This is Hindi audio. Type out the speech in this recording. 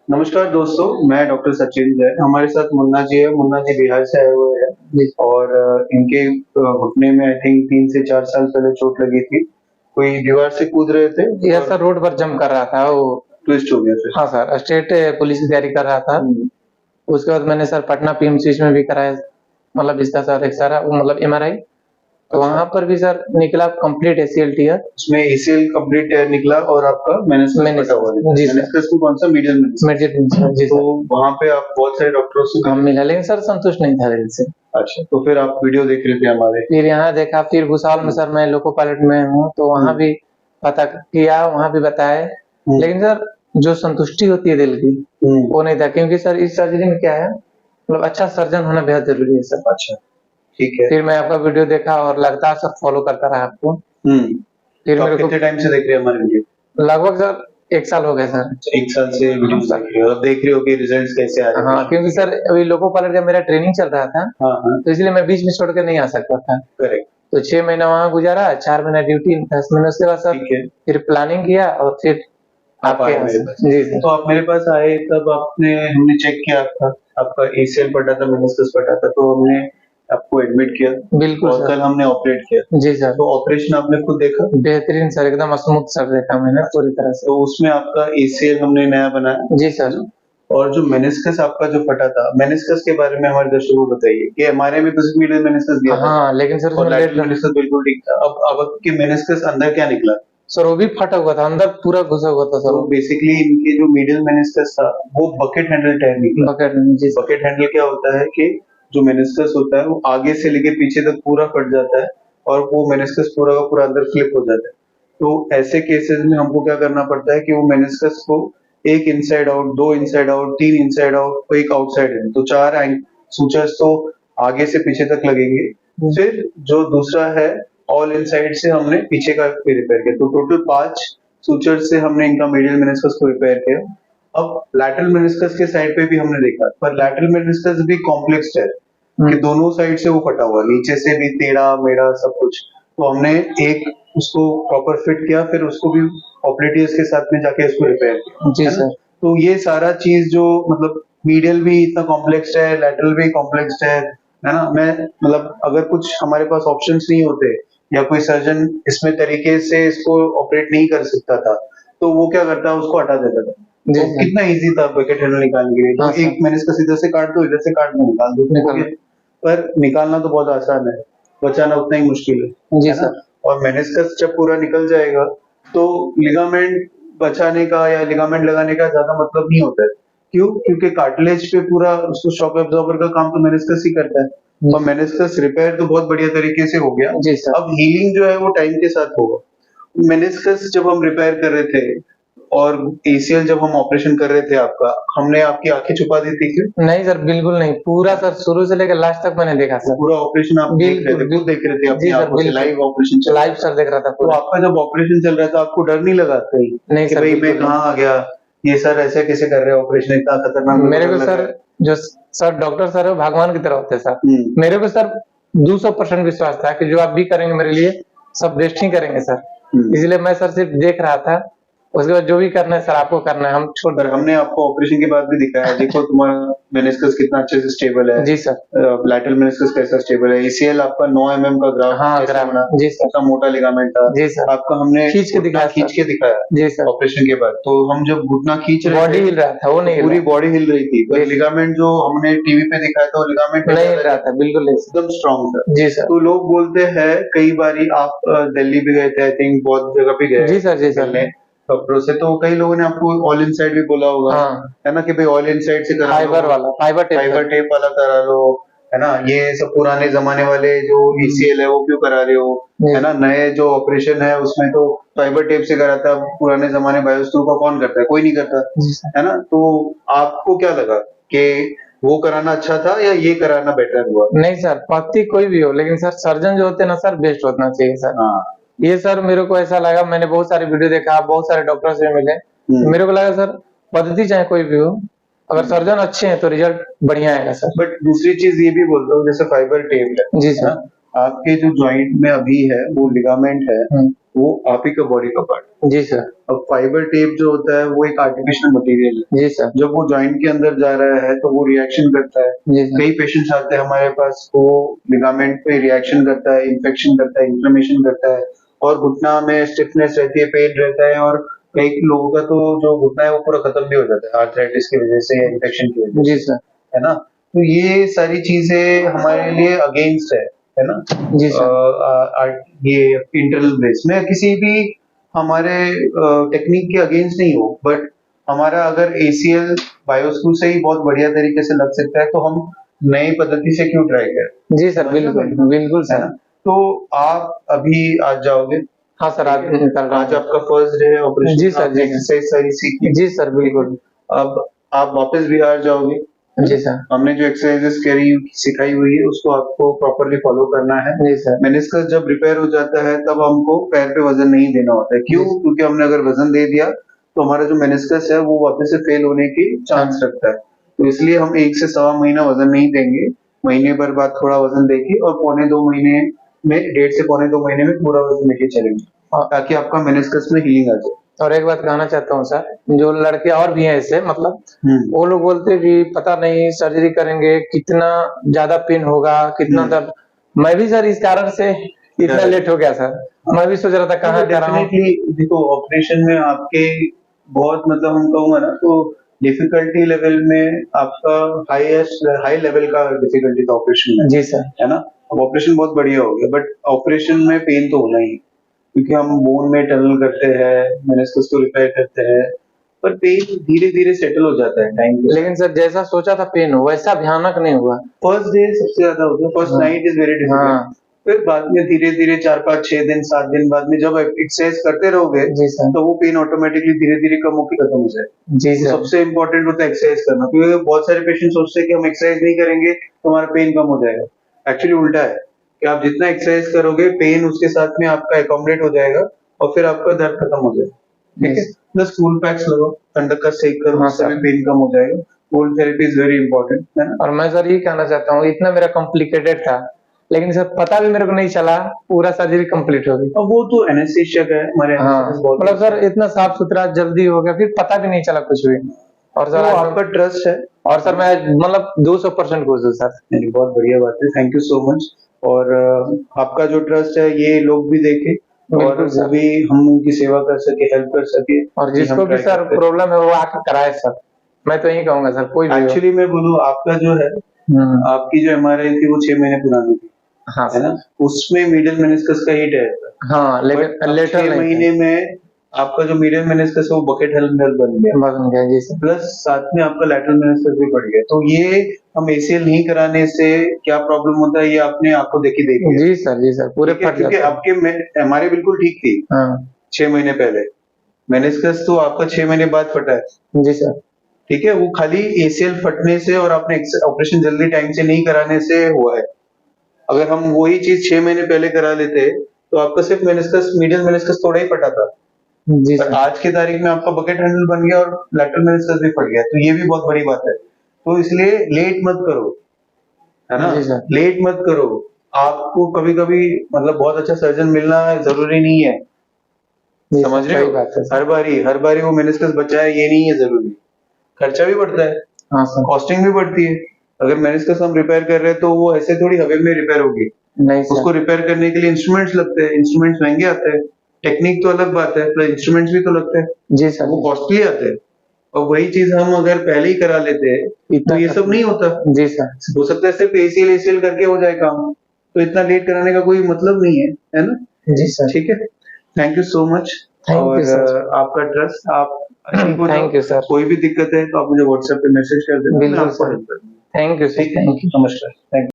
नमस्कार दोस्तों, मैं डॉक्टर सचिन जैन। हमारे साथ मुन्ना जी है। मुन्ना जी बिहार से आए हुए हैं जी, और इनके घुटने में आई थिंक 3 से 4 साल पहले चोट लगी थी। कोई दीवार से कूद रहे थे यह और सर रोड पर जंप कर रहा था वो। ट्विस्ट हो गया फिर। हाँ सर, स्टेट पुलिस की तैयारी कर रहा था। उसके बाद मैंने सर पटना पीएमसीएच में भी कराया, मतलब इसका सर एक सारा मतलब एमआरआई। तो अच्छा। वहाँ पर भी सर निकला कंप्लीट एसीएल टीयर। उसमें एसीएल कंप्लीट टेयर निकला और आपका मेनिस्कस फटा हुआ निकला। जी सर, मेनिस्कस को कौन सा मीडियल मेनिस्कस। मेडिसिन जी तो सर। वहाँ पे आप बहुत सारे डॉक्टरों से हम मिला लेकिन सर संतुष्ट नहीं था दिल से। अच्छा, तो फिर आप वीडियो देख रहे थे हमारे। फिर यहाँ देखा, फिर भूसावल में सर मैं लोको पायलट में हूँ, तो वहाँ भी पता किया, वहाँ भी बताए। लेकिन सर जो संतुष्टि होती है दिल की, वो नहीं था, क्योंकि सर इस सर्जरी में क्या है, मतलब अच्छा सर्जन होना बेहद जरूरी है सर। अच्छा, ठीक है। फिर मैं आपका वीडियो देखा और लगातार सर फॉलो करता रहा आपको। फिर तो आप मेरे को कितने टाइम से देख रहे हैं हमारे वीडियो? लगभग सर 1 साल हो गया सर। 1 साल से वीडियो देख रहे हो और देख रहे हो कि रिजल्ट्स कैसे आ रहे हैं। हाँ, क्योंकि सर अभी लोको पायलट का मेरा ट्रेनिंग चल रहा था, हाँ, हाँ, तो इसलिए मैं बीच में छोड़ के नहीं आ सकता था। करेक्ट। तो 6 महीना वहाँ गुजारा, 4 महीना ड्यूटी, 10 महीने उसके बाद सर ठीक है। फिर प्लानिंग किया और फिर आप आए मेरे पास। जी सर। तो आप मेरे पास आए तब हमने चेक किया आपका एसीएल फटा था, मेनिस्कस फटा था, तो हमने आपको एडमिट किया बिल्कुल और सर। कल हमने ऑपरेट किया। जी सर। तो ऑपरेशन आपने खुद देखा? बेहतरीन सर, एकदम स्मूथ सर देखा मैंने पूरी तरह से। तो उसमें आपका एसीएल हमने नया बनाया। जी सर। और जो मेनिस्कस आपका जो फटा था, मेनिस्कस के बारे में हमारे दर्शकों को बताइए कि हमारे में तो सिर्फ मीडियल मेनिस्कस दिया था हाँ, लेकिन सर और उसमें लैटरल मेनिस्कस बिल्कुल ठीक था। अब आपके मेनिस्कस अंदर क्या निकला? सर वो भी फटा हुआ था, अंदर पूरा घुसा हुआ था सर। तो बेसिकली इनके जो मीडियल मेनिस्कस था वो बकेट हैंडल टायर निकला। बकेट हैंडल क्या होता है कि जो मेनिस्कस होता है वो आगे से लेके पीछे तक पूरा फट जाता है और वो मेनिस्कस पूरा का पूरा अंदर फ्लिप हो जाता है। तो ऐसे केसेस में हमको क्या करना पड़ता है कि वो मेनिस्कस को एक inside out, 2 inside out, 3 inside out और एक आउटसाइड इन, तो 4 सूचर्स तो आगे से पीछे तक लगेंगे। फिर जो दूसरा है ऑल इनसाइड से हमने पीछे का भी रिपेयर किया, तो टोटल 5 सूचर से हमने इनका मीडियल मेनिस्कस को रिपेयर किया। अब लैटरल मेनिस्कस के साइड पे भी हमने देखा, पर लैटरल मेनिस्कस भी कॉम्प्लेक्स है कि दोनों साइड से वो फटा हुआ है, नीचे से भी टेढ़ा मेढ़ा सब कुछ। तो हमने एक उसको प्रॉपर फिट किया, फिर उसको भी ऑपरेटर्स के साथ में जाके उसको रिपेयर किया। जी है ना? सर। तो ये सारा चीज जो मतलब मीडियल भी इतना कॉम्प्लेक्स है, लैटरल भी कॉम्प्लेक्स है ना? मैं मतलब अगर कुछ हमारे पास ऑप्शंस नहीं होते या कोई सर्जन इसमें तरीके से इसको ऑपरेट नहीं कर सकता था, तो वो क्या करता, उसको हटा देता था। तो कितना इजी था बकेट हैंडल निकालने के लिए। तो एक मेनिस्कस इधर से काट दो, इधर से काट दो, निकाल दो। पर निकालना तो बहुत आसान है, बचाना उतना ही मुश्किल है। जी सर। और मेनिस्कस जब पूरा निकल जाएगा तो लिगामेंट बचाने का या लिगामेंट लगाने का ज्यादा मतलब नहीं होता है। क्यों? क्योंकि कार्टिलेज पे पूरा उसको शॉक एब्जॉर्बर का काम तो मेनिस्कस ही करता है और मेनिस्कस रिपेयर तो बहुत बढ़िया तरीके से हो गया। जी सर। अब हीलिंग जो है वो टाइम के साथ होगा। मेनिस्कस जब हम रिपेयर कर रहे थे और एसीएल जब हम ऑपरेशन कर रहे थे आपका, हमने आपकी आंखें छुपा दी थी क्या? नहीं सर, बिल्कुल नहीं, पूरा सर शुरू से लेकर लास्ट तक मैंने देखा सर। पूरा ऑपरेशन आप देख रहे थे, खुद देख रहे थे अपनी आंखों से, लाइव ऑपरेशन चल रहा था। लाइव सर देख रहा था तो आपका जब ऑपरेशन चल रहा था आपको डर नहीं लगा कहीं नहीं कि सर, भाई मैं बिल्कुल कहाँ आ गया, ये सर ऐसे कैसे कर रहे हैं ऑपरेशन, इतना खतरनाक मेरे को लग रहा सर, है। जो सर डॉक्टर सर है वो भगवान की तरह होते हैं सर। मेरे को सर 200% विश्वास था कि जो आप भी करेंगे मेरे लिए सब बेस्ट ही करेंगे सर। इसलिए मैं सर सिर्फ देख रहा था, उसके बाद जो भी करना है सर आपको करना है, हम छोड़ पर हमने आपको ऑपरेशन के बाद भी दिखाया, देखो तुम्हारा मेनिस्कस कितना अच्छे से स्टेबल है। जी सर। लैटरल मेनिस्कस कैसा स्टेबल है, एसीएल आपका 9 mm का ग्राफ। हाँ, ग्राफ। जी सर। कितना मोटा लिगामेंट था। जी सर। आपका हमने खींच के दिखाया, खींच के दिखाया। जी सर। ऑपरेशन के बाद तो हम जब घुटना खींच रहे थे बॉडी हिल रहा था, वो नहीं पूरी बॉडी हिल रही थी, पर लिगामेंट जो हमने टीवी पे दिखाया था वो लिगामेंट नहीं हिल रहा था, बिल्कुल एकदम स्ट्रॉन्ग था। जी सर। तो लोग बोलते हैं, कई बारी आप दिल्ली भी गए थे, आई थिंक बहुत जगह पे गए। जी सर, जी सर। डॉक्टरों से तो कई लोगों ने आपको ऑल इनसाइड भी बोला होगा। हाँ। है ना कि भाई ऑल इनसाइड से करा लो, फाइबर वाला, फाइबर टेप वाला करा लो, है ना, ये सब पुराने जमाने वाले जो ईसीएल है वो क्यों करा रहे हो, है ना, नए जो ऑपरेशन है उसमें तो फाइबर टेप से कराता, पुराने जमाने बायोस्टू का कौन करता है, कोई नहीं करता। है ना, तो आपको क्या लगा कि वो कराना अच्छा था या ये कराना बेटर हुआ? नहीं सर, पति कोई भी हो, लेकिन सर सर्जन जो होते हैं ना सर, बेस्ट होना चाहिए सर। हाँ। ये सर मेरे को ऐसा लगा, मैंने बहुत सारे वीडियो देखा, बहुत सारे डॉक्टर से मिले, मेरे को लगा सर पद्धति चाहे कोई भी हो, अगर सर्जन अच्छे हैं तो रिजल्ट बढ़िया आएगा सर। बट दूसरी चीज ये भी बोलता हूँ, जैसे फाइबर टेप है जी सर। आपके जो जॉइंट में अभी है वो लिगामेंट है, वो आप ही का बॉडी का पार्ट। जी सर। अब फाइबर टेप जो होता है वो एक आर्टिफिशियल मटेरियल है। जी सर। जब वो जॉइंट के अंदर जा रहा है तो वो रिएक्शन करता है। जी सर। कई पेशेंट्स आते हैं हमारे पास, वो लिगामेंट पे रिएक्शन करता है, इन्फेक्शन करता है, इन्फ्लेमेशन करता है और घुटना में स्टिफनेस रहती है, पेन रहता है और कई लोगों का तो जो घुटना है वो पूरा खत्म भी हो जाता है आर्थराइटिस की वजह से या इन्फेक्शन की वजह से। जी सर। है ना? तो ये सारी चीजें हमारे लिए अगेंस्ट है ना? जी सर। ये इंटरनल ब्रेस में किसी भी हमारे टेक्निक के अगेंस्ट नहीं हो, बट हमारा अगर ACL बायोस्क्रू से ही बहुत बढ़िया तरीके से लग सकता है तो हम नई पद्धति से क्यों ट्राई करें? जी सर, बिल्कुल, बिल्कुल है सर। ना? तो आप अभी आज जाओगे? हाँ सर, आज निकल रहा आज हूँ। आपका फर्स्ट डे है ऑपरेशन। जी सर, जी सर। एक्सरसाइज सारी सीखी। जी सर, बिल्कुल। अब आप वापस बिहार जाओगे। जी सर। हमने जो एक्सरसाइजेस करी सिखाई हुई है उसको आपको प्रॉपरली फॉलो करना है। जी सर। मेनिस्कस जब रिपेयर हो जाता है तब हमको पैर पे वजन नहीं देना होता है। क्यों? क्योंकि हमने अगर वजन दे दिया तो हमारा जो मेनिस्कस है वो वापस से फेल होने की चांस रखता है। तो इसलिए हम 1 से सवा महीना वजन नहीं देंगे। महीने भर बाद थोड़ा वजन देके और पौने 2 महीने में, 1.5 से पौने 2 महीने में पूरा वजन लेके चलेंगे ताकि आपका मेनिस्कस में हीलिंग आ जाए। और एक बात कहना चाहता हूँ सर, जो लड़के और भी हैं ऐसे, मतलब वो लोग बोलते हैं कि पता नहीं सर्जरी करेंगे कितना ज्यादा पेन होगा, कितना दर्द। मैं भी सर इस कारण से इतना लेट हो गया सर। मैं भी सोच रहा था कहाँ कराऊं। डेफिनेटली देखो, ऑपरेशन में आपके बहुत मतलब हम कहूंगा ना तो डिफिकल्टी लेवल में आपका हाई लेवल का डिफिकल्टी का ऑपरेशन में। जी सर। है ना? अब ऑपरेशन बहुत बढ़िया हो गया, बट ऑपरेशन में पेन तो होना ही है क्योंकि हम बोन में टनल करते हैं, मेनिस्कस को रिपेयर करते हैं, पर पेन धीरे धीरे सेटल हो जाता है टाइम के। लेकिन सर जैसा सोचा था पेन हो वैसा भयानक नहीं हुआ। फर्स्ट डे सबसे ज्यादा होता है, first night is very difficult. फिर बाद में धीरे धीरे 4-5-6 दिन 7 दिन बाद में जब एक्सरसाइज करते रहोगे तो वो पेन ऑटोमेटिकली धीरे धीरे कम होकर खत्म हो जाए। जी तो सर। सबसे इम्पोर्टेंट होता है एक्सरसाइज करना, क्योंकि बहुत सारे पेशेंट सोचते हैं कि हम एक्सरसाइज नहीं करेंगे तो हमारा पेन कम हो जाएगा। एक्चुअली उल्टा है कि आप जितना एक्सरसाइज करोगे पेन उसके साथ में आपका एकोमोडेट हो जाएगा और फिर आपका दर्द खत्म हो जाएगा। ठीक है? प्लस कूल पैक्स लगाओ, ठंडक का सेक करो, उससे भी पेन कम हो जाएगा। Cold therapy is very important, है ना? और मैं सर ये कहना चाहता हूँ, इतना मेरा कॉम्प्लिकेटेड था लेकिन सर पता भी मेरे को नहीं चला, पूरा सर्जरी कंप्लीट हो गई। अब वो तो एनेस्थीसिया का है, हमारे मतलब सर इतना साफ सुथरा जल्दी हो गया, फिर पता भी नहीं चला कुछ भी। और सर आपका ट्रस्ट है और सर मैं मतलब 200% खुश हूँ सर। बहुत बढ़िया बात है, थैंक यू सो मच। और आपका जो ट्रस्ट है ये लोग भी देखें और वो भी हम उनकी सेवा कर सके, हेल्प कर सके। और जिसको भी सर प्रॉब्लम है वो आके कराए सर, मैं तो यही कहूंगा सर। कोई भी एक्चुअली मैं बोलूँ, आपका जो है आपकी जो MRI थी वो 6 महीने पुरानी थी। हाँ है ना? उसमें मीडियल मेनिस्कस का हीट है। हाँ, लेकिन लेटर 6 महीने में आपका जो मीडियल मेनिस्कस है वो बकेट हेल्प बन गया। जी सर। प्लस साथ में आपका लैटरल मेनिस्कस भी बढ़ गया। तो ये हम ACL नहीं कराने से क्या प्रॉब्लम होता है ये आपने आंखों देखी देखी। जी सर पूरे फट क्योंकि आपके MRI बिल्कुल ठीक थी 6 महीने पहले, मेनिस्कस तो आपका 6 महीने बाद फटा है। जी सर। ठीक है? वो खाली ACL फटने से और आपने ऑपरेशन जल्दी टाइम से नहीं कराने से हुआ है। अगर हम वही चीज 6 महीने पहले करा लेते तो आपका सिर्फ मेनिस्कस, मीडियल मेनिस्कस थोड़ा ही फटा था। जी पर आज की तारीख में आपका बकेट हैंडल बन गया और लैटरल मेनिस्कस भी फट गया, तो ये भी बहुत बड़ी बात है। तो इसलिए लेट मत करो, है ना? लेट मत करो। आपको कभी कभी मतलब बहुत अच्छा सर्जन मिलना जरूरी नहीं है, समझ रहे हो? हर बारी वो मेनिस्कस बचाए ये नहीं है जरूरी। खर्चा भी बढ़ता है, कॉस्टिंग भी बढ़ती है। अगर मेनिस्कस हम रिपेयर कर रहे हैं तो वो ऐसे थोड़ी हवा में रिपेयर होगी नहीं, उसको रिपेयर करने के लिए इंस्ट्रूमेंट्स लगते हैं, इंस्ट्रूमेंट्स महंगे आते हैं। टेक्निक तो अलग बात है, प्लस इंस्ट्रूमेंट्स भी तो लगते हैं। जी सर। वो कॉस्टली आते हैं और वही चीज हम अगर पहले ही करा लेते हैं तो ये सब नहीं होता। जी सर। हो सकता है सिर्फ ACL करके हो जाए काम, तो इतना लेट कराने का कोई मतलब नहीं है ना? जी सर। ठीक है, थैंक यू सो मच। और आपका ट्रस्ट, आप थैंक यू सर। कोई भी दिक्कत है तो आप मुझे WhatsApp पे मैसेज कर देना, मैं आपको हेल्प कर दूंगा। Thank you sir, thank you. नमस्कार, थैंक यू।